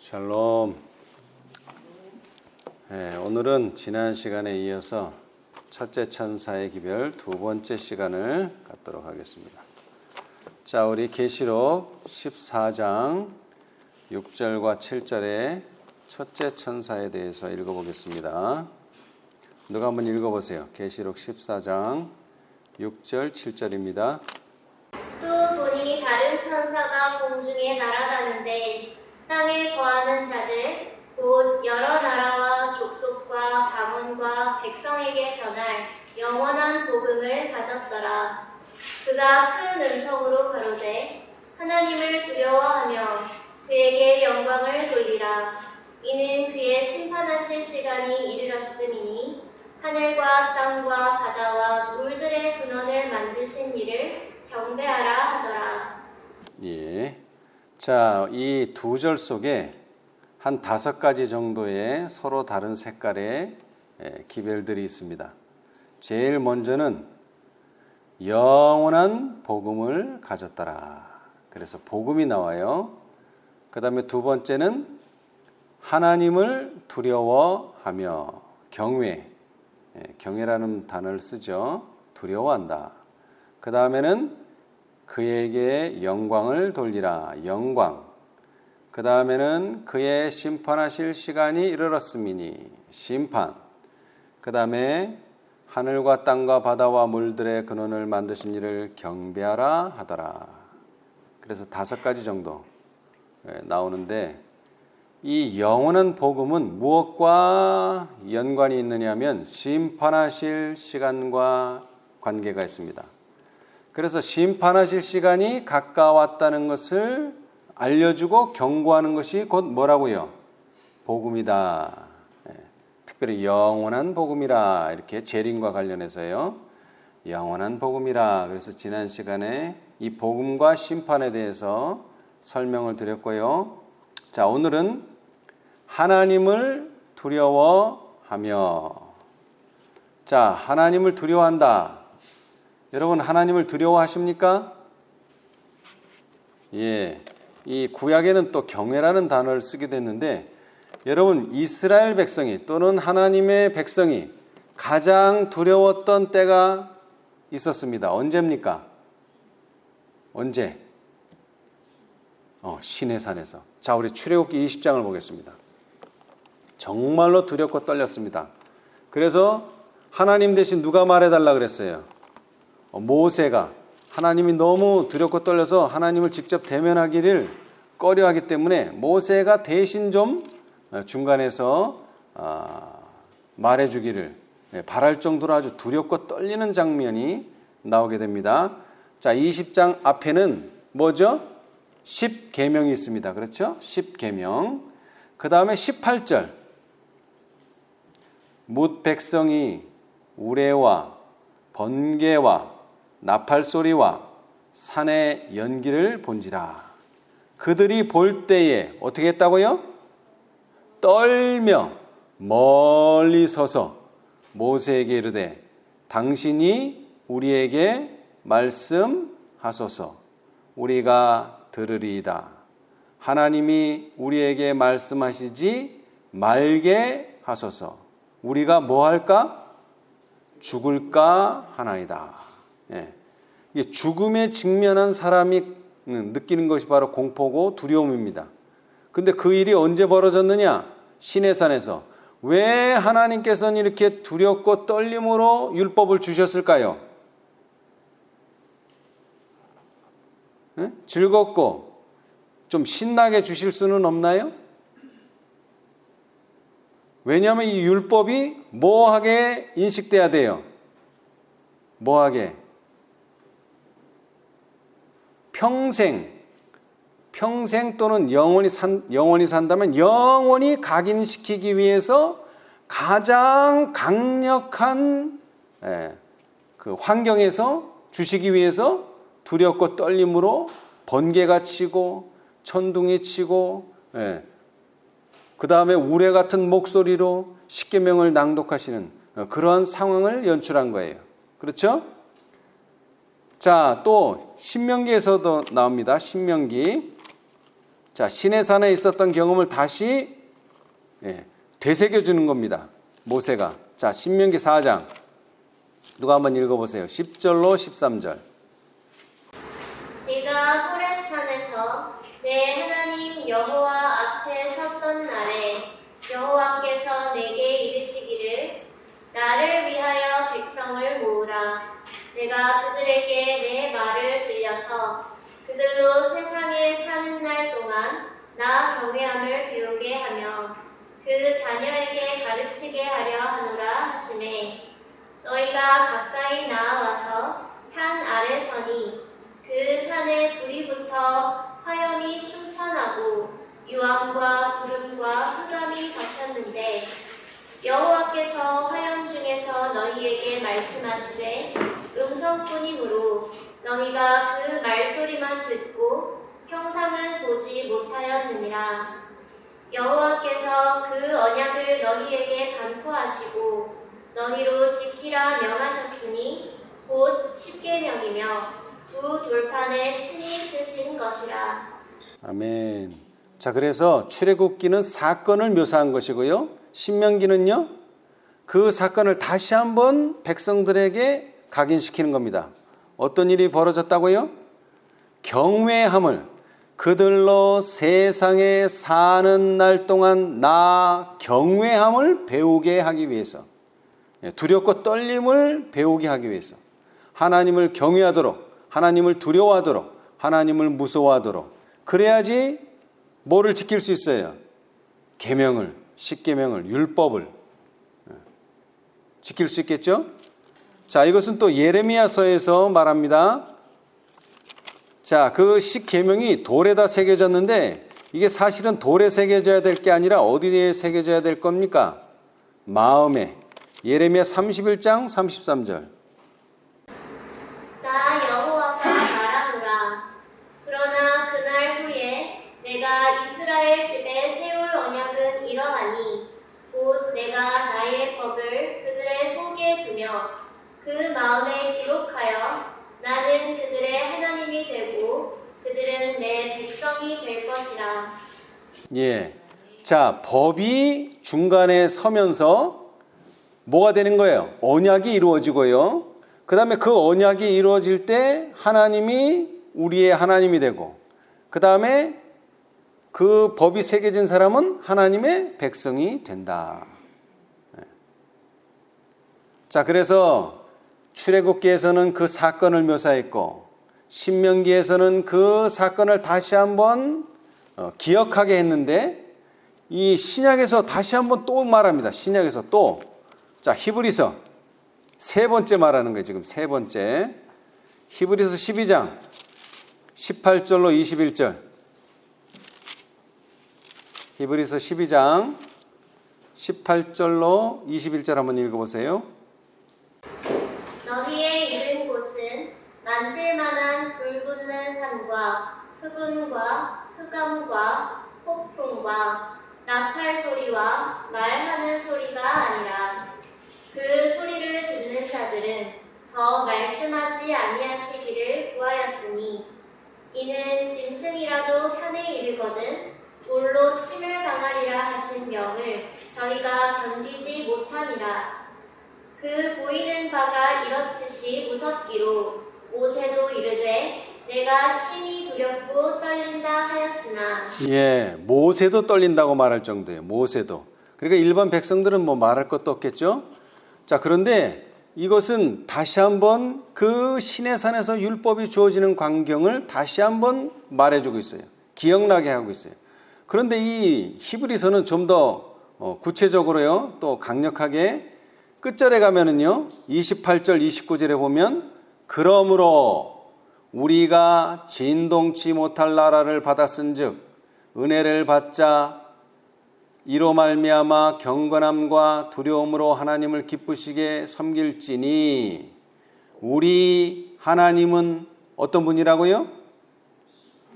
샬롬. 오늘은 지난 시간에 이어서 첫째 천사의 기별 두 번째 시간을 갖도록 하겠습니다. 자, 우리 계시록 14장 6절과 7절의 첫째 천사에 대해서 읽어보겠습니다. 누가 한번 읽어보세요. 계시록 14장 6절 7절입니다. 또 보니 다른 천사가 공중에 날아가는데 땅에 거하는 자들 곧 여러 나라와 족속과 가문과 백성에게 전할 영원한 복음을 가졌더라. 그가 큰 음성으로 가로되 하나님을 두려워하며 그에게 영광을 돌리라. 이는 그의 심판하실 시간이 이르렀음이니 하늘과 땅과 바다와 물들의 근원을 만드신 이를 경배하라 하더라. 예. 자, 이 두 절 속에 한 5가지 정도의 서로 다른 색깔의 기별들이 있습니다. 제일 먼저는 영원한 복음을 가졌더라. 그래서 복음이 나와요. 그 다음에 두 번째는 하나님을 두려워하며 경외, 경외라는 단어를 쓰죠. 두려워한다. 그 다음에는 그에게 영광을 돌리라. 영광. 그 다음에는 그의 심판하실 시간이 이르렀음이니 심판. 그 다음에 하늘과 땅과 바다와 물들의 근원을 만드신 이를 경배하라 하더라. 그래서 5가지 정도 나오는데 이 영원한 복음은 무엇과 연관이 있느냐 하면 심판하실 시간과 관계가 있습니다. 그래서 심판하실 시간이 가까웠다는 것을 알려주고 경고하는 것이 곧 뭐라고요? 복음이다. 특별히 영원한 복음이라 이렇게 재림과 관련해서요. 영원한 복음이라. 그래서 지난 시간에 이 복음과 심판에 대해서 설명을 드렸고요. 자, 오늘은 하나님을 두려워하며. 자, 하나님을 두려워한다. 여러분 하나님을 두려워하십니까? 예, 이 구약에는 또 경외라는 단어를 쓰게 됐는데 여러분 이스라엘 백성이 또는 하나님의 백성이 가장 두려웠던 때가 있었습니다. 언제입니까? 언제? 시내산에서. 자, 우리 출애굽기 20장을 보겠습니다. 정말로 두렵고 떨렸습니다. 그래서 하나님 대신 누가 말해달라 그랬어요? 모세가. 하나님이 너무 두렵고 떨려서 하나님을 직접 대면하기를 꺼려하기 때문에 모세가 대신 좀 중간에서 말해주기를 바랄 정도로 아주 두렵고 떨리는 장면이 나오게 됩니다. 자, 20장 앞에는 뭐죠? 10계명이 있습니다. 그렇죠? 10계명. 그 다음에 18절. 뭇 백성이 우레와 번개와 나팔소리와 산의 연기를 본지라. 그들이 볼 때에 어떻게 했다고요? 떨며 멀리 서서 모세에게 이르되 당신이 우리에게 말씀하소서. 우리가 들으리이다. 하나님이 우리에게 말씀하시지 말게 하소서. 우리가 뭐 할까? 죽을까 하나이다. 예. 이게 죽음에 직면한 사람이 느끼는 것이 바로 공포고 두려움입니다. 근데 그 일이 언제 벌어졌느냐? 시내산에서. 왜 하나님께서는 이렇게 두렵고 떨림으로 율법을 주셨을까요? 예? 즐겁고 좀 신나게 주실 수는 없나요? 왜냐하면 이 율법이 뭐하게 인식돼야 돼요? 뭐하게? 평생 또는 영원히 산다면 영원히 각인시키기 위해서 가장 강력한 그 환경에서 주시기 위해서 두렵고 떨림으로 번개가 치고 천둥이 치고 그 다음에 우레 같은 목소리로 십계명을 낭독하시는 그러한 상황을 연출한 거예요. 그렇죠? 자, 또 신명기에서도 나옵니다. 신명기 자, 시내산에 있었던 경험을 다시 되새겨주는 겁니다. 모세가. 자, 신명기 4장. 누가 한번 읽어보세요. 10절로 13절. 네가 호렙산에서 내 하나님 여호와 앞에 섰던 날에 여호와께서 내게 이르시기를 나를 위하여 백성을 모으라. 내가 그들에게 내 말을 들려서 그들로 세상에 사는 날 동안 나 경외함을 배우게 하며 그 자녀에게 가르치게 하려 하노라 하시매 너희가 가까이 나와서 산 아래 서니 그 산에 불이 붙어 화염이 충천하고 유황과 구름과 흑암이 덮였는데 여호와께서 화염 중에서 너희에게 말씀하시되 음성뿐이므로 너희가 그 말소리만 듣고 형상은 보지 못하였느니라. 여호와께서 그 언약을 너희에게 반포하시고 너희로 지키라 명하셨으니 곧 십계명이며 두 돌판에 친히 쓰신 것이라. 아멘. 자, 그래서 출애굽기는 사건을 묘사한 것이고요. 신명기는요, 그 사건을 다시 한번 백성들에게 각인시키는 겁니다. 어떤 일이 벌어졌다고요? 경외함을 그들로 세상에 사는 날 동안 나 경외함을 배우게 하기 위해서, 두렵고 떨림을 배우게 하기 위해서, 하나님을 경외하도록, 하나님을 두려워하도록, 하나님을 무서워하도록, 그래야지 뭐를 지킬 수 있어요? 계명을, 십계명을, 율법을 지킬 수 있겠죠? 자, 이것은 또 예레미야서에서 말합니다. 자, 그 십계명이 돌에다 새겨졌는데 이게 사실은 돌에 새겨져야 될 게 아니라 어디에 새겨져야 될 겁니까? 마음에. 예레미야 31장 33절. 나 여호와가 말하노라. 그러나 그날 후에 내가 이스라엘 집에 세울 언약은 이러하니 곧 내가 나의 법을 그들의 속에 두며 그 마음에 기록하여 나는 그들의 하나님이 되고 그들은 내 백성이 될 것이라. 예. 자, 법이 중간에 서면서 뭐가 되는 거예요? 언약이 이루어지고요. 그 다음에 그 언약이 이루어질 때 하나님이 우리의 하나님이 되고, 그 다음에 그 법이 새겨진 사람은 하나님의 백성이 된다. 자, 그래서 출애굽기에서는 그 사건을 묘사했고, 신명기에서는 그 사건을 다시 한번 기억하게 했는데, 이 신약에서 다시 한번 또 말합니다. 신약에서 또. 자, 히브리서 세 번째 말하는 거예요. 지금 세 번째. 히브리서 12장 18절로 21절. 히브리서 12장 18절로 21절 한번 읽어보세요. 너희의 이른 곳은 만질만한 불 붙는 산과 흑음과 흑암과 폭풍과 나팔 소리와 말하는 소리가 아니라 그 소리를 듣는 자들은 더 말씀하지 아니하시기를 구하였으니 이는 짐승이라도 산에 이르거든 돌로 침을 당하리라 하신 명을 저희가 견디지 못함이라. 그 보이는 바가 이렇듯이 무섭기로 모세도 이르되 내가 심히 두렵고 떨린다 하였으나. 예, 모세도 떨린다고 말할 정도예요. 모세도. 그러니까 일반 백성들은 뭐 말할 것도 없겠죠. 자, 그런데 이것은 다시 한번 그 시내산에서 율법이 주어지는 광경을 다시 한번 말해주고 있어요. 기억나게 하고 있어요. 그런데 이 히브리서는 좀 더 구체적으로요, 또 강력하게 끝절에 가면은요, 28절 29절에 보면 그러므로 우리가 진동치 못할 나라를 받았은즉 은혜를 받자 이로 말미암아 경건함과 두려움으로 하나님을 기쁘시게 섬길지니. 우리 하나님은 어떤 분이라고요?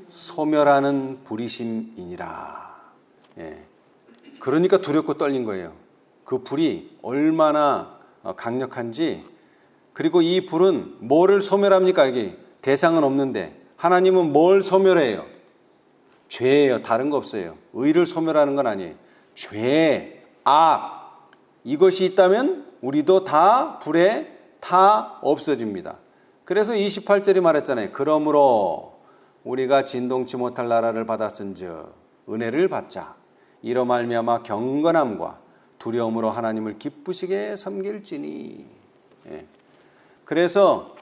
소멸하는 불이심이니라. 예. 그러니까 두렵고 떨린 거예요. 그 불이 얼마나 강력한지. 그리고 이 불은 뭐를 소멸합니까? 여기 대상은 없는데 하나님은 뭘 소멸해요? 죄예요. 다른 거 없어요. 의를 소멸하는 건 아니에요. 죄, 악, 이것이 있다면 우리도 다 불에 다 없어집니다. 그래서 28절이 말했잖아요. 그러므로 우리가 진동치 못할 나라를 받았은즉 은혜를 받자. 이로 말미암아 경건함과 두려움으로 하나님을 기쁘시게 섬길지니. 예. 그래서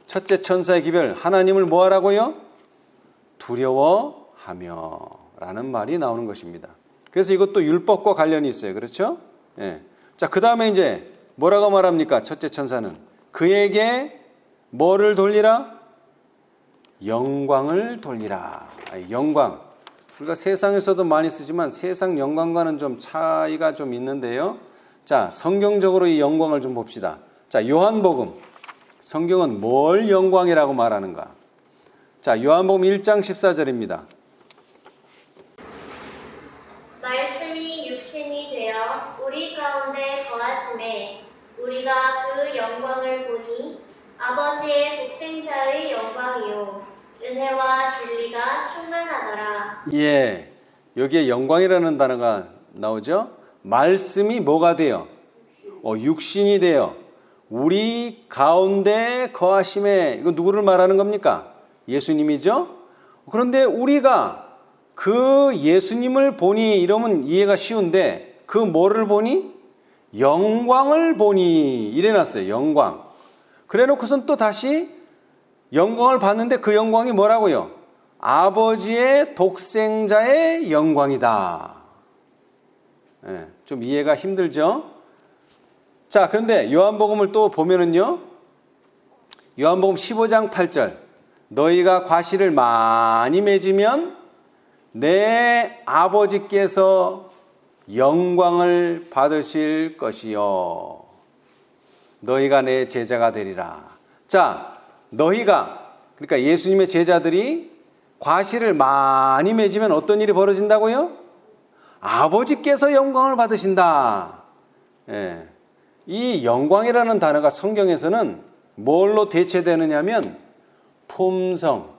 첫째 천사의 기별, 하나님을 뭐 하라고요? 두려워하며 라는 말이 나오는 것입니다. 그래서 이것도 율법과 관련이 있어요. 그렇죠? 예. 자, 그 다음에 이제 뭐라고 말합니까? 첫째 천사는 그에게 뭐를 돌리라? 영광을 돌리라. 영광. 우리가 세상에서도 많이 쓰지만 세상 영광과는 좀 차이가 좀 있는데요. 자, 성경적으로 이 영광을 좀 봅시다. 자, 요한복음. 성경은 뭘 영광이라고 말하는가? 자, 요한복음 1장 14절입니다. 말씀이 육신이 되어 우리 가운데 거하심에 우리가 그 영광을 보니 아버지의 독생자의 영광이요 은혜와 진리가 충만하더라. 예, 여기에 영광이라는 단어가 나오죠. 말씀이 뭐가 돼요? 육신이 돼요. 우리 가운데 거하심에, 이거 누구를 말하는 겁니까? 예수님이죠. 그런데 우리가 그 예수님을 보니 이러면 이해가 쉬운데 그 뭐를 보니? 영광을 보니 이래놨어요. 영광. 그래놓고선 또 다시 영광을 봤는데 그 영광이 뭐라고요? 아버지의 독생자의 영광이다. 예, 좀 이해가 힘들죠? 자, 그런데 요한복음을 또 보면은요, 요한복음 15장 8절, 너희가 과실을 많이 맺으면 내 아버지께서 영광을 받으실 것이요 너희가 내 제자가 되리라. 자, 너희가, 그러니까 예수님의 제자들이 과실을 많이 맺으면 어떤 일이 벌어진다고요? 아버지께서 영광을 받으신다. 예. 이 영광이라는 단어가 성경에서는 뭘로 대체되느냐면 품성.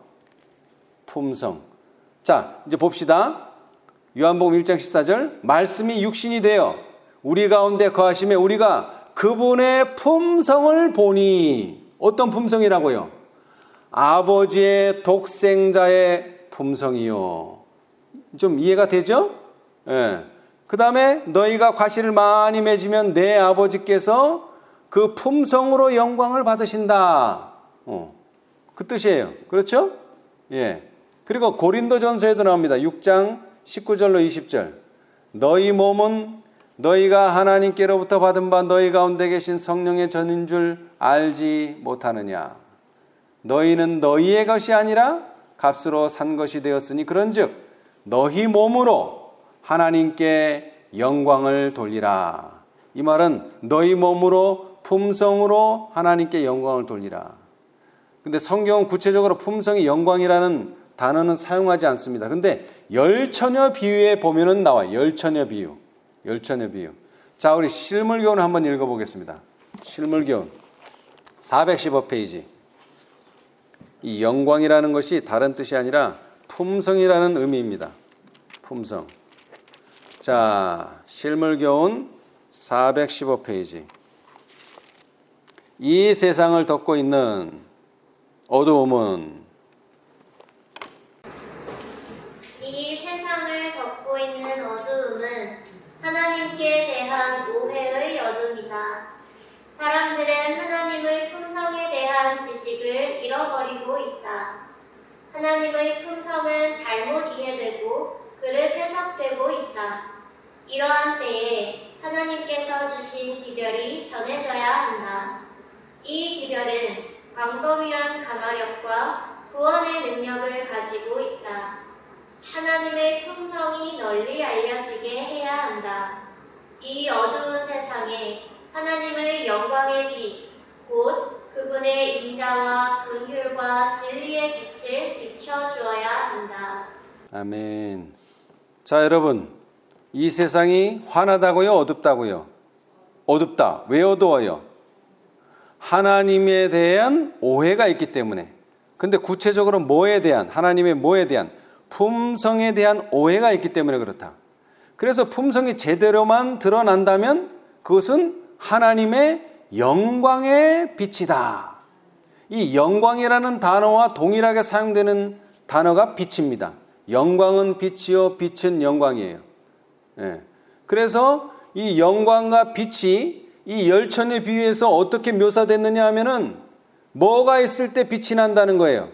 자, 이제 봅시다. 요한복음 1장 14절, 말씀이 육신이 되어 우리 가운데 거하심에 우리가 그분의 품성을 보니. 어떤 품성이라고요? 아버지의 독생자의 품성이요. 좀 이해가 되죠? 예. 그 다음에 너희가 과실을 많이 맺으면 내 아버지께서 그 품성으로 영광을 받으신다. 그 뜻이에요. 그렇죠? 예. 그리고 고린도전서에도 나옵니다. 6장 19절로 20절. 너희 몸은 너희가 하나님께로부터 받은 바 너희 가운데 계신 성령의 전인 줄 알지 못하느냐. 너희는 너희의 것이 아니라 값으로 산 것이 되었으니 그런즉 너희 몸으로 하나님께 영광을 돌리라. 이 말은 너희 몸으로 품성으로 하나님께 영광을 돌리라. 근데 성경은 구체적으로 품성이 영광이라는 단어는 사용하지 않습니다. 근데 열처녀 비유에 보면은 나와요. 열처녀 비유. 자, 우리 실물교훈 한번 읽어보겠습니다. 실물교훈 415페이지. 이 영광이라는 것이 다른 뜻이 아니라 품성이라는 의미입니다. 품성. 자, 실물교훈 415페이지. 이 세상을 덮고 있는 어두움은 이 세상을 덮고 있는 어두움은 하나님께 대한 오해의 어둠이다. 사람들은 하나님의 품성에 대한 지식을 잃어버리고 있다. 하나님의 품성은 잘못 이해되고 그릇 해석되고 있다. 이러한 때에 하나님께서 주신 기별이 전해져야 한다. 이 기별은 광범위한 감화력과 구원의 능력을 가지고 있다. 하나님의 품성이 널리 알려지게 해야 한다. 이 어두운 세상에 하나님의 영광의 빛, 곧 그분의 인자와 긍휼과 진리의 빛을 비춰주어야 한다. 아멘. 자, 여러분, 이 세상이 환하다고요? 어둡다고요? 어둡다. 왜 어두워요? 하나님에 대한 오해가 있기 때문에. 근데 구체적으로 뭐에 대한, 하나님의 뭐에 대한? 품성에 대한 오해가 있기 때문에 그렇다. 그래서 품성이 제대로만 드러난다면 그것은 하나님의 영광의 빛이다. 이 영광이라는 단어와 동일하게 사용되는 단어가 빛입니다. 영광은 빛이요 빛은 영광이에요. 예. 그래서 이 영광과 빛이 이 열천에 비유해서 어떻게 묘사됐느냐 하면은 뭐가 있을 때 빛이 난다는 거예요.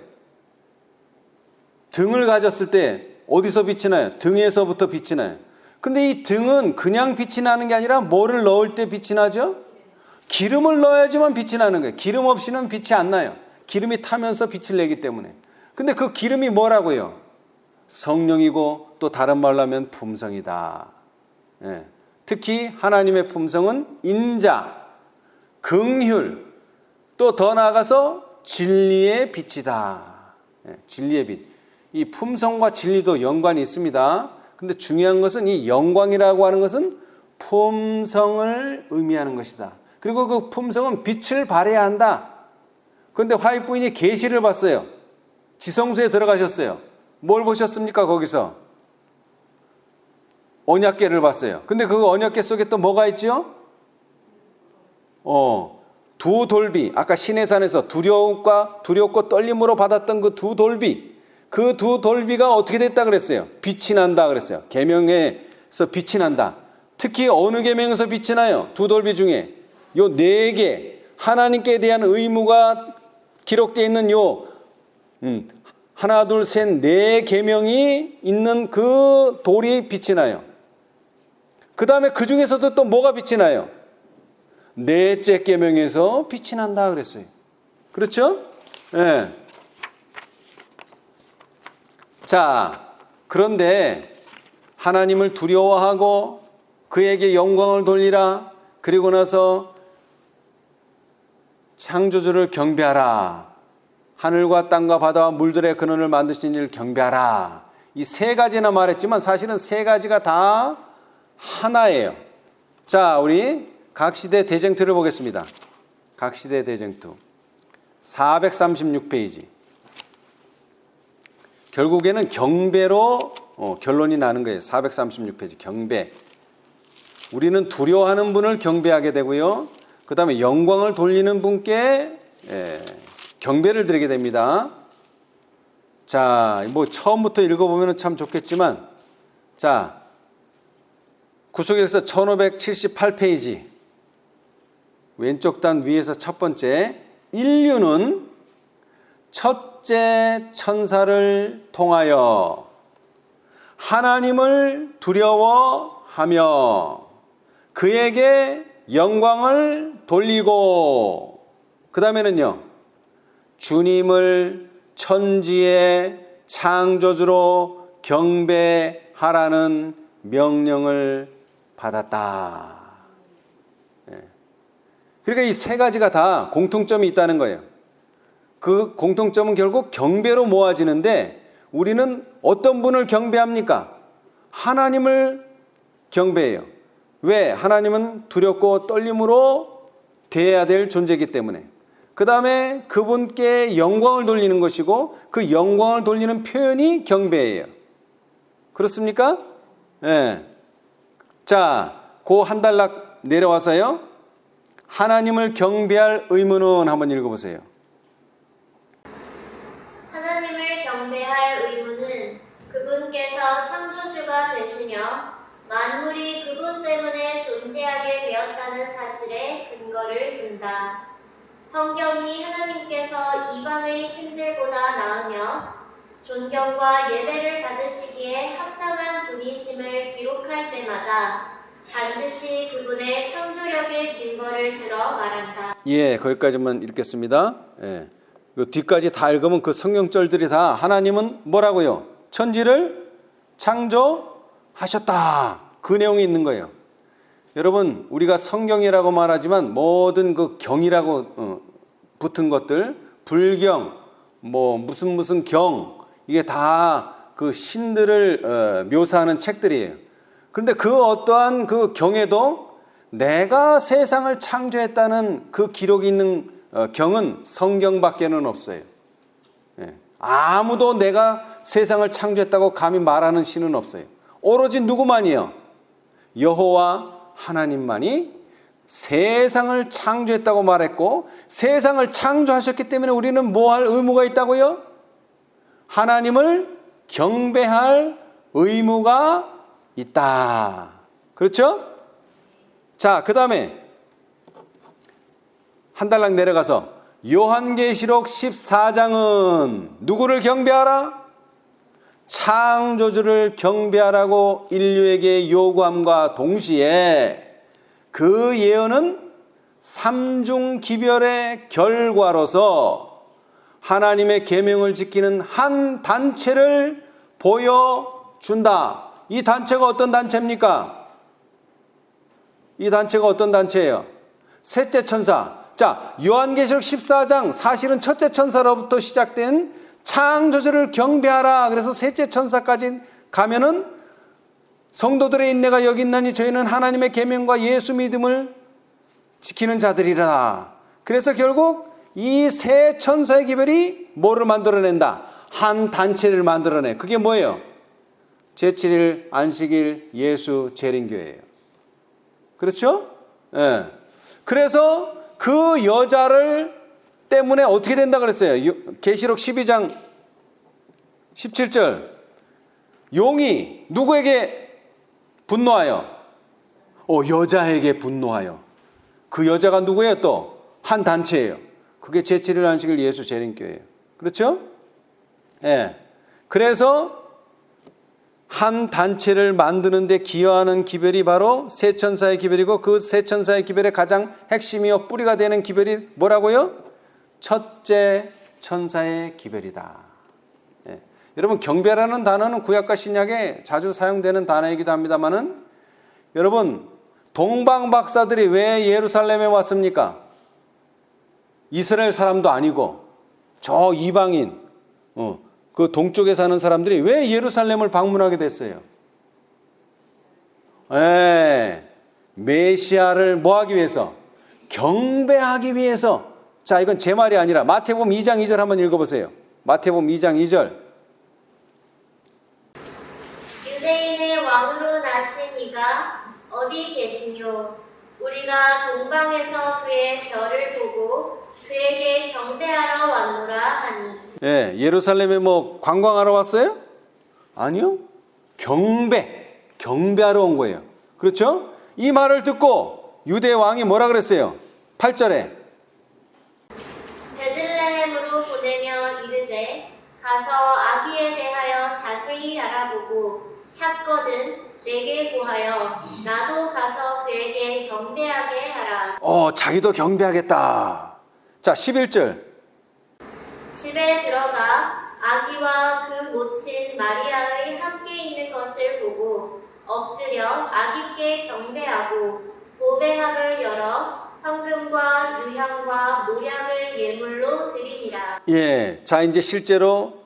등을 가졌을 때 어디서 빛이 나요? 등에서부터 빛이 나요. 근데 이 등은 그냥 빛이 나는 게 아니라 뭐를 넣을 때 빛이 나죠? 기름을 넣어야지만 빛이 나는 거예요. 기름 없이는 빛이 안 나요. 기름이 타면서 빛을 내기 때문에. 근데 그 기름이 뭐라고요? 성령이고 또 다른 말로 하면 품성이다. 예. 특히 하나님의 품성은 인자, 긍휼, 또 더 나아가서 진리의 빛이다. 예. 진리의 빛. 이 품성과 진리도 연관이 있습니다. 근데 중요한 것은 이 영광이라고 하는 것은 품성을 의미하는 것이다. 그리고 그 품성은 빛을 발해야 한다. 그런데 화입 부인이 계시를 봤어요. 지성소에 들어가셨어요. 뭘 보셨습니까? 거기서 언약궤를 봤어요. 근데 그 언약궤 속에 또 뭐가 있죠? 두 돌비. 아까 시내산에서 두렵고 떨림으로 받았던 그 두 돌비. 그 두 돌비가 어떻게 됐다 그랬어요? 빛이 난다 그랬어요. 계명에서 빛이 난다. 특히 어느 계명에서 빛이 나요? 두 돌비 중에 요 네 개 하나님께 대한 의무가 기록되어 있는 요 하나 둘 셋 네 계명이 있는 그 돌이 빛이 나요. 그 다음에 그 중에서도 또 뭐가 빛이 나요? 넷째 계명에서 빛이 난다 그랬어요. 그렇죠? 네. 자, 그런데 하나님을 두려워하고 그에게 영광을 돌리라. 그리고 나서 창조주를 경배하라. 하늘과 땅과 바다와 물들의 근원을 만드신 이를 경배하라. 이 세 가지나 말했지만 사실은 세 가지가 다 하나예요. 자, 우리 각시대 대쟁투를 보겠습니다. 각시대 대쟁투 436페이지. 결국에는 경배로 결론이 나는 거예요. 436페이지 경배. 우리는 두려워하는 분을 경배하게 되고요. 그 다음에 영광을 돌리는 분께 경배를 드리게 됩니다. 자, 뭐 처음부터 읽어보면 참 좋겠지만, 자, 구속역사 1578페이지 왼쪽 단 위에서 첫 번째, 인류는 첫째 천사를 통하여 하나님을 두려워하며 그에게 영광을 돌리고, 그 다음에는요, 주님을 천지의 창조주로 경배하라는 명령을 받았다. 그러니까 이 세 가지가 다 공통점이 있다는 거예요. 그 공통점은 결국 경배로 모아지는데 우리는 어떤 분을 경배합니까? 하나님을 경배해요. 왜? 하나님은 두렵고 떨림으로 대해야 될 존재이기 때문에. 그 다음에 그분께 영광을 돌리는 것이고 그 영광을 돌리는 표현이 경배예요. 그렇습니까? 네. 자, 그 한 단락 내려와서요. 하나님을 경배할 의무는 한번 읽어보세요. 하나님을 경배할 의무는 그분께서 창조주가 되시며 만물이 그분 때문에 존재하게 되었다는 사실에 근거를 둔다. 성경이 하나님께서 이방의 신들보다 나으며 존경과 예배를 받으시기에 합당한 분이심을 기록할 때마다 반드시 그분의 창조력의 증거를 들어 말한다. 예, 거기까지만 읽겠습니다. 예. 그 뒤까지 다 읽으면 그 성경절들이 다 하나님은 뭐라고요? 천지를 창조하셨다. 그 내용이 있는 거예요. 여러분, 우리가 성경이라고 말하지만 모든 그 경이라고 붙은 것들, 불경, 뭐 무슨 경, 이게 다 그 신들을 묘사하는 책들이에요. 그런데 그 어떠한 그 경에도 내가 세상을 창조했다는 그 기록이 있는 경은 성경밖에는 없어요. 예. 아무도 내가 세상을 창조했다고 감히 말하는 신은 없어요. 오로지 누구만이요? 여호와 하나님만이 세상을 창조했다고 말했고, 세상을 창조하셨기 때문에 우리는 뭐 할 의무가 있다고요? 하나님을 경배할 의무가 있다. 그렇죠? 자, 그 다음에 한 달락 내려가서 요한계시록 14장은 누구를 경배하라? 창조주를 경배하라고 인류에게 요구함과 동시에 그 예언은 삼중기별의 결과로서 하나님의 계명을 지키는 한 단체를 보여준다. 이 단체가 어떤 단체입니까? 이 단체가 어떤 단체예요? 셋째 천사. 자, 요한계시록 14장 사실은 첫째 천사로부터 시작된 창조주를 경배하라. 그래서 셋째 천사까지 가면은 성도들의 인내가 여기 있나니 저희는 하나님의 계명과 예수 믿음을 지키는 자들이라. 그래서 결국 이 세 천사의 기별이 뭐를 만들어낸다? 한 단체를 만들어내. 그게 뭐예요? 제7일 안식일 예수 재림교회예요. 그렇죠? 예. 그래서 그 여자를 때문에 어떻게 된다 그랬어요? 계시록 12장 17절. 용이 누구에게 분노하여? 여자에게 분노하여. 그 여자가 누구예요? 또 한 단체예요. 그게 제7일 안식일 예수 재림교회예요. 그렇죠? 예. 그래서 한 단체를 만드는데 기여하는 기별이 바로 세 천사의 기별이고, 그 세 천사의 기별의 가장 핵심이요 뿌리가 되는 기별이 뭐라고요? 첫째 천사의 기별이다. 예. 여러분, 경배라는 단어는 구약과 신약에 자주 사용되는 단어이기도 합니다만은, 여러분, 동방 박사들이 왜 예루살렘에 왔습니까? 이스라엘 사람도 아니고 저 이방인, 그 동쪽에 사는 사람들이 왜 예루살렘을 방문하게 됐어요? 메시아를 뭐하기 위해서? 경배하기 위해서. 자, 이건 제 말이 아니라 마태복음 2장 2절 한번 읽어보세요. 마태복음 2장 2절. 유대인의 왕으로 나신 이가 어디 계시뇨? 우리가 동방에서 그의 별을 보고 그에게 경배하러 왔노라 하니. 예, 예루살렘에 뭐 관광하러 왔어요? 아니요. 경배하러 온 거예요. 그렇죠? 이 말을 듣고 유대 왕이 뭐라 그랬어요? 8절에 베들레헴으로 보내며 이르되 가서 아기에 대하여 자세히 알아보고 찾거든 내게 고하여 나도 가서 그에게 경배하게 하라. 자기도 경배하겠다. 자, 11절. 집에 들어가 아기와 그 모친 마리아의 함께 있는 것을 보고 엎드려 아기께 경배하고 보배합을 열어 황금과 유향과 모략을 예물로 드리니라. 예, 자, 이제 실제로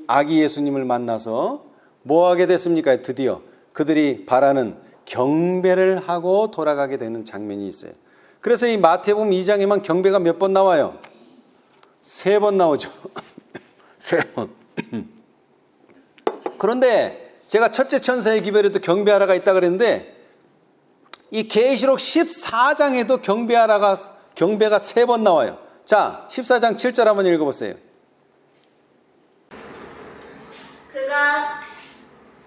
아기 예수님을 만나서 뭐 하게 됐습니까? 드디어 그들이 바라는 경배를 하고 돌아가게 되는 장면이 있어요. 그래서 이 마태복음 2장에만 경배가 몇 번 나와요? 3번 나오죠. 3번. 그런데 제가 첫째 천사의 기별에도 경배하라가 있다 그랬는데, 이 계시록 14장에도 경배가 3번 나와요. 자, 14장 7절 한번 읽어보세요. 그가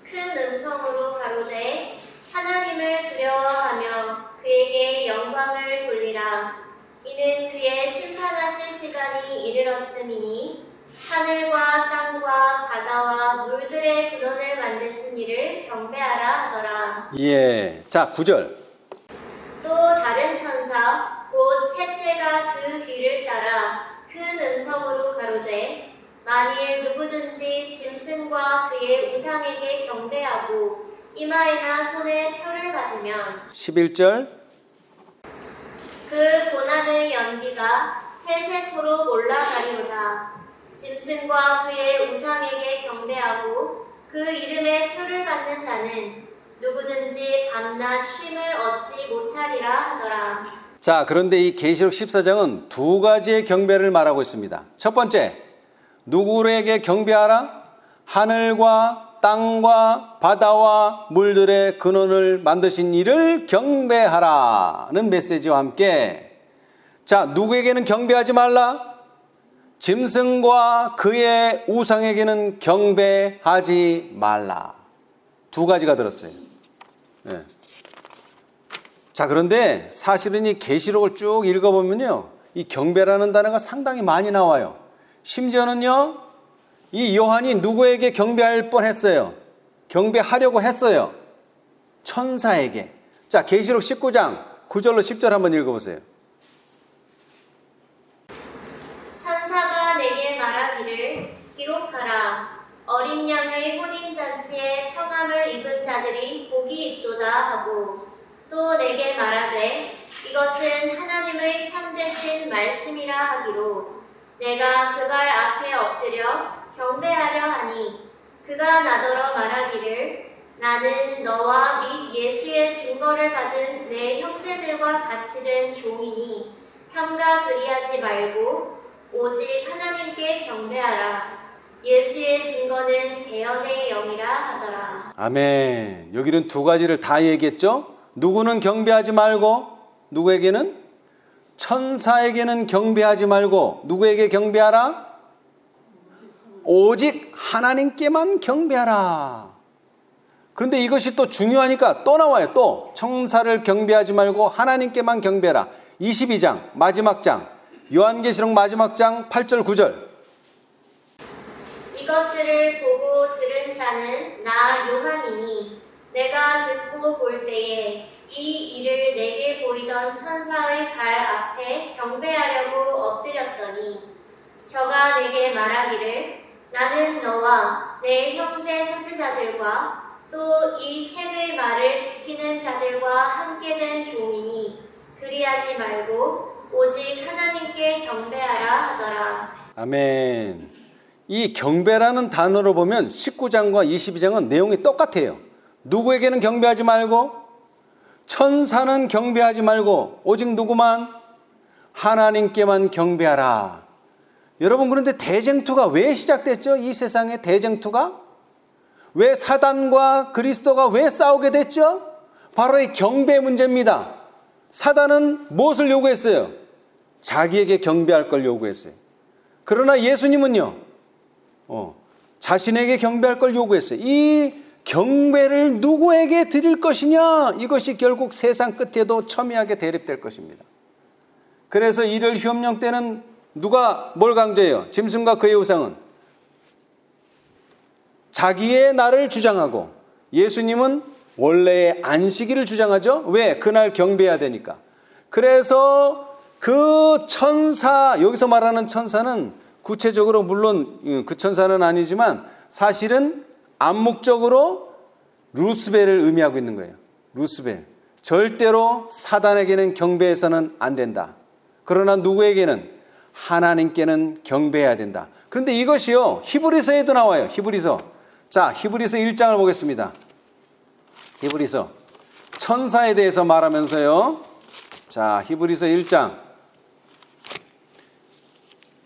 큰 음성으로 가로되 하나님을 두려워하며 그에게 영광을 돌리라. 이는 그의 심판하실 시간이 이르렀음이니 하늘과 땅과 바다와 물들의 근원을 만드신 이를 경배하라 하더라. 예, 자, 9절. 또 다른 천사 곧 셋째가 그 뒤를 따라 큰 음성으로 가로되 만일 누구든지 짐승과 그의 우상에게 경배하고 이마에나 손에 표를 받으면 11절. 그 고난의 연기가 세세토록 올라가리로다. 짐승과 그의 우상에게 경배하고 그 이름의 표를 받는 자는 누구든지 밤낮 쉼을 얻지 못하리라 하더라. 자, 그런데 이 계시록 14장은 두 가지의 경배를 말하고 있습니다. 첫 번째, 누구에게 경배하라? 하늘과 땅과 바다와 물들의 근원을 만드신 이를 경배하라는 메시지와 함께, 자, 누구에게는 경배하지 말라? 짐승과 그의 우상에게는 경배하지 말라. 두 가지가 들었어요. 네. 자, 그런데 사실은 이 계시록을 쭉 읽어보면요, 이 경배라는 단어가 상당히 많이 나와요. 심지어는요, 이 요한이 누구에게 경배할 뻔했어요? 경배하려고 했어요. 천사에게. 자, 계시록 19장 9절로 10절 한번 읽어보세요. 천사가 내게 말하기를 기록하라. 어린 양의 혼인잔치에 청함을 입은 자들이 복이 있도다 하고, 또 내게 말하되 이것은 하나님의 참되신 말씀이라 하기로 내가 그 발 앞에 엎드려 경배하려 하니, 그가 나더러 말하기를 나는 너와 및 예수의 증거를 받은 내 형제들과 같이 된 종이니 삼가 그리하지 말고 오직 하나님께 경배하라. 예수의 증거는 대언의 영이라 하더라. 아멘. 여기는 두 가지를 다 얘기했죠. 누구는 경배하지 말고, 누구에게는? 천사에게는 경배하지 말고 누구에게 경배하라? 오직 하나님께만 경배하라. 그런데 이것이 또 중요하니까 또 나와요. 또 천사를 경배하지 말고 하나님께만 경배하라. 22장 마지막 장, 요한계시록 마지막 장 8절 9절. 이것들을 보고 들은 자는 나 요한이니, 내가 듣고 볼 때에 이 일을 내게 보이던 천사의 발 앞에 경배하려고 엎드렸더니, 저가 내게 말하기를 나는 너와 내 형제 선지자들과 또 이 책의 말을 지키는 자들과 함께 된 종이니 그리하지 말고 오직 하나님께 경배하라 하더라. 아멘. 이 경배라는 단어로 보면 19장과 22장은 내용이 똑같아요. 누구에게는 경배하지 말고, 천사는 경배하지 말고 오직 누구만? 하나님께만 경배하라. 여러분, 그런데 대쟁투가 왜 시작됐죠? 이 세상의 대쟁투가? 왜 사단과 그리스도가 왜 싸우게 됐죠? 바로 이 경배 문제입니다. 사단은 무엇을 요구했어요? 자기에게 경배할 걸 요구했어요. 그러나 예수님은요, 자신에게 경배할 걸 요구했어요. 이 경배를 누구에게 드릴 것이냐? 이것이 결국 세상 끝에도 첨예하게 대립될 것입니다. 그래서 이를 휴업령 때는 누가 뭘 강조해요? 짐승과 그의 우상은 자기의 날을 주장하고, 예수님은 원래의 안식일을 주장하죠. 왜? 그날 경배해야 되니까. 그래서 그 천사, 여기서 말하는 천사는 구체적으로 물론 그 천사는 아니지만 사실은 암묵적으로 루스벨을 의미하고 있는 거예요. 루스벨. 절대로 사단에게는 경배해서는 안 된다. 그러나 누구에게는? 하나님께는 경배해야 된다. 그런데 이것이요, 히브리서에도 나와요. 히브리서. 자, 히브리서 1장을 보겠습니다. 히브리서. 천사에 대해서 말하면서요. 자, 히브리서 1장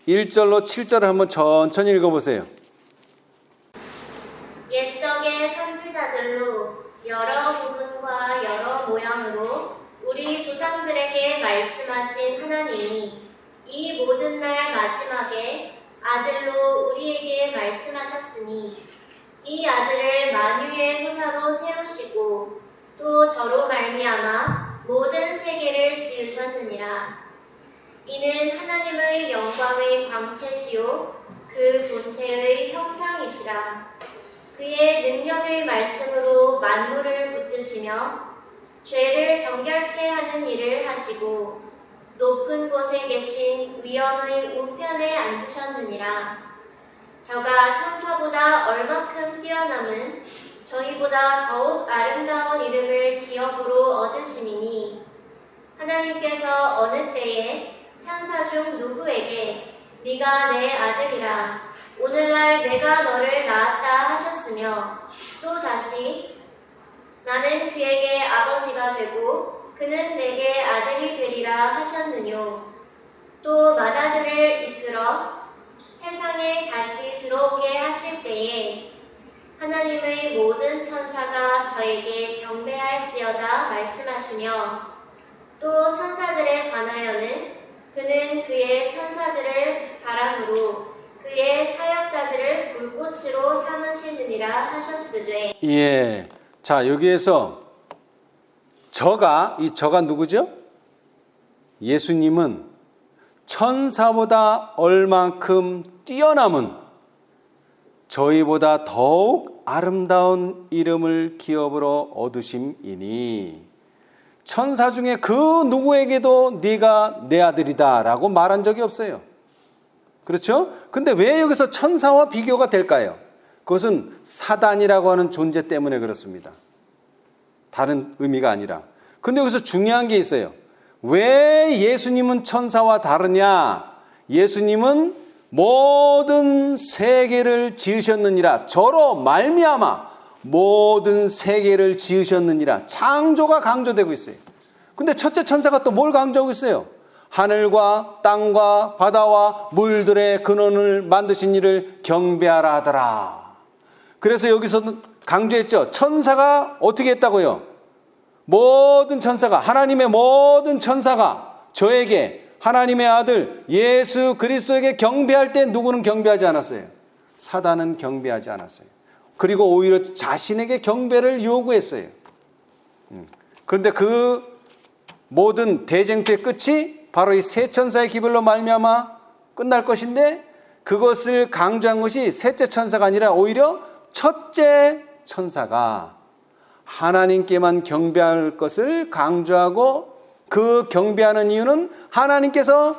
1절로 7절을 한번 천천히 읽어보세요. 옛적의 선지자들로 여러 부분과 여러 모양으로 우리 조상들에게 말씀하신 하나님이 이 모든 날 마지막에 아들로 우리에게 말씀하셨으니, 이 아들을 만유의 후사로 세우시고 또 저로 말미암아 모든 세계를 지으셨느니라. 이는 하나님의 영광의 광채시요 그 본체의 형상이시라. 그의 능력의 말씀으로 만물을 붙드시며 죄를 정결케 하는 일을 하시고 높은 곳에 계신 위엄의 우편에 앉으셨느니라. 저가 천사보다 얼마큼 뛰어남은 저희보다 더욱 아름다운 이름을 기업으로 얻으심이니, 하나님께서 어느 때에 천사 중 누구에게 네가 내 아들이라, 오늘날 내가 너를 낳았다 하셨으며, 또 다시 나는 그에게 아버지가 되고 그는 내게 아들이 되리라 하셨느뇨. 또 맏아들을 이끌어 세상에 다시 들어오게 하실 때에 하나님의 모든 천사가 저에게 경배할지어다 말씀하시며 또 천사들에 관하여는 그는 그의 천사들을 바람으로 그의 사역자들을 불꽃으로 삼으시느니라 하셨으되. 예. 자, 여기에서 이 저가 누구죠? 예수님은 천사보다 얼만큼 뛰어남은 저희보다 더욱 아름다운 이름을 기업으로 얻으심이니 천사 중에 그 누구에게도 네가 내 아들이다 라고 말한 적이 없어요. 그렇죠? 근데 왜 여기서 천사와 비교가 될까요? 그것은 사단이라고 하는 존재 때문에 그렇습니다. 다른 의미가 아니라. 근데 여기서 중요한 게 있어요. 왜 예수님은 천사와 다르냐? 예수님은 모든 세계를 지으셨느니라. 저로 말미암아 모든 세계를 지으셨느니라. 창조가 강조되고 있어요. 근데 첫째 천사가 또 뭘 강조하고 있어요? 하늘과 땅과 바다와 물들의 근원을 만드신 이를 경배하라 하더라. 그래서 여기서는 강조했죠. 천사가 어떻게 했다고요? 모든 천사가, 하나님의 모든 천사가 저에게 하나님의 아들 예수 그리스도에게 경배할 때 누구는 경배하지 않았어요? 사단은 경배하지 않았어요. 그리고 오히려 자신에게 경배를 요구했어요. 그런데 그 모든 대쟁투의 끝이 바로 이 세 천사의 기별로 말미암아 끝날 것인데 그것을 강조한 것이 셋째 천사가 아니라 오히려 첫째 천사가 하나님께만 경배할 것을 강조하고 그 경배하는 이유는 하나님께서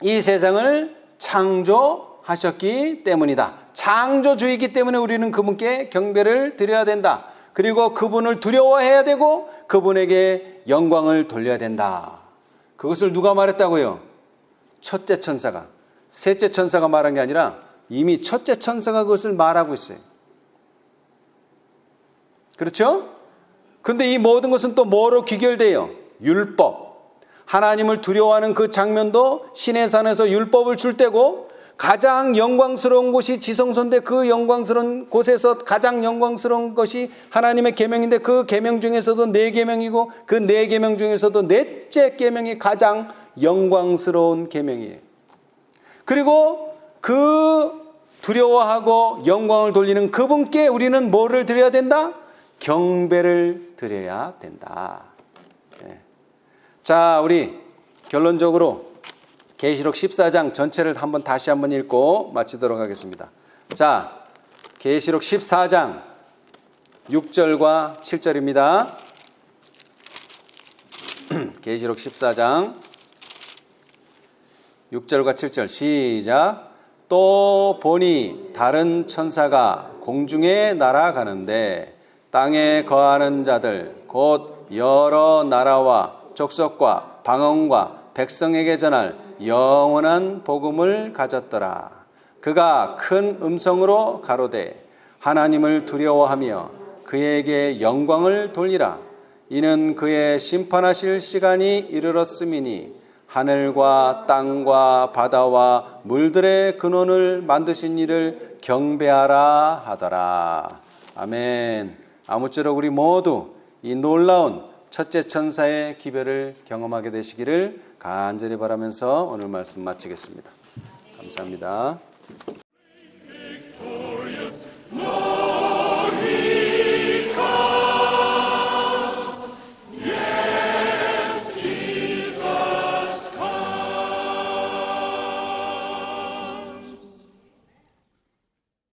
이 세상을 창조하셨기 때문이다. 창조주이기 때문에 우리는 그분께 경배를 드려야 된다. 그리고 그분을 두려워해야 되고 그분에게 영광을 돌려야 된다. 그것을 누가 말했다고요? 첫째 천사가. 셋째 천사가 말한 게 아니라 이미 첫째 천사가 그것을 말하고 있어요. 그렇죠? 근데 이 모든 것은 또 뭐로 귀결돼요? 율법. 하나님을 두려워하는 그 장면도 시내산에서 율법을 줄 때고 가장 영광스러운 곳이 지성소인데 그 영광스러운 곳에서 가장 영광스러운 것이 하나님의 계명인데 그 계명 중에서도 네 계명이고 그 네 계명 중에서도 넷째 계명이 가장 영광스러운 계명이에요. 그리고 그 두려워하고 영광을 돌리는 그분께 우리는 뭐를 드려야 된다? 경배를 드려야 된다. 네. 자, 우리 결론적으로 계시록 14장 전체를 다시 한번 읽고 마치도록 하겠습니다. 자, 계시록 14장 6절과 7절입니다. 계시록 14장 6절과 7절 시작. 또 보니 다른 천사가 공중에 날아가는데 땅에 거하는 자들 곧 여러 나라와 족속과 방언과 백성에게 전할 영원한 복음을 가졌더라. 그가 큰 음성으로 가로되 하나님을 두려워하며 그에게 영광을 돌리라. 이는 그의 심판하실 시간이 이르렀음이니 하늘과 땅과 바다와 물들의 근원을 만드신 이를 경배하라 하더라. 아멘. 아무쪼록 우리 모두 이 놀라운 첫째 천사의 기별을 경험하게 되시기를 간절히 바라면서 오늘 말씀 마치겠습니다. 감사합니다.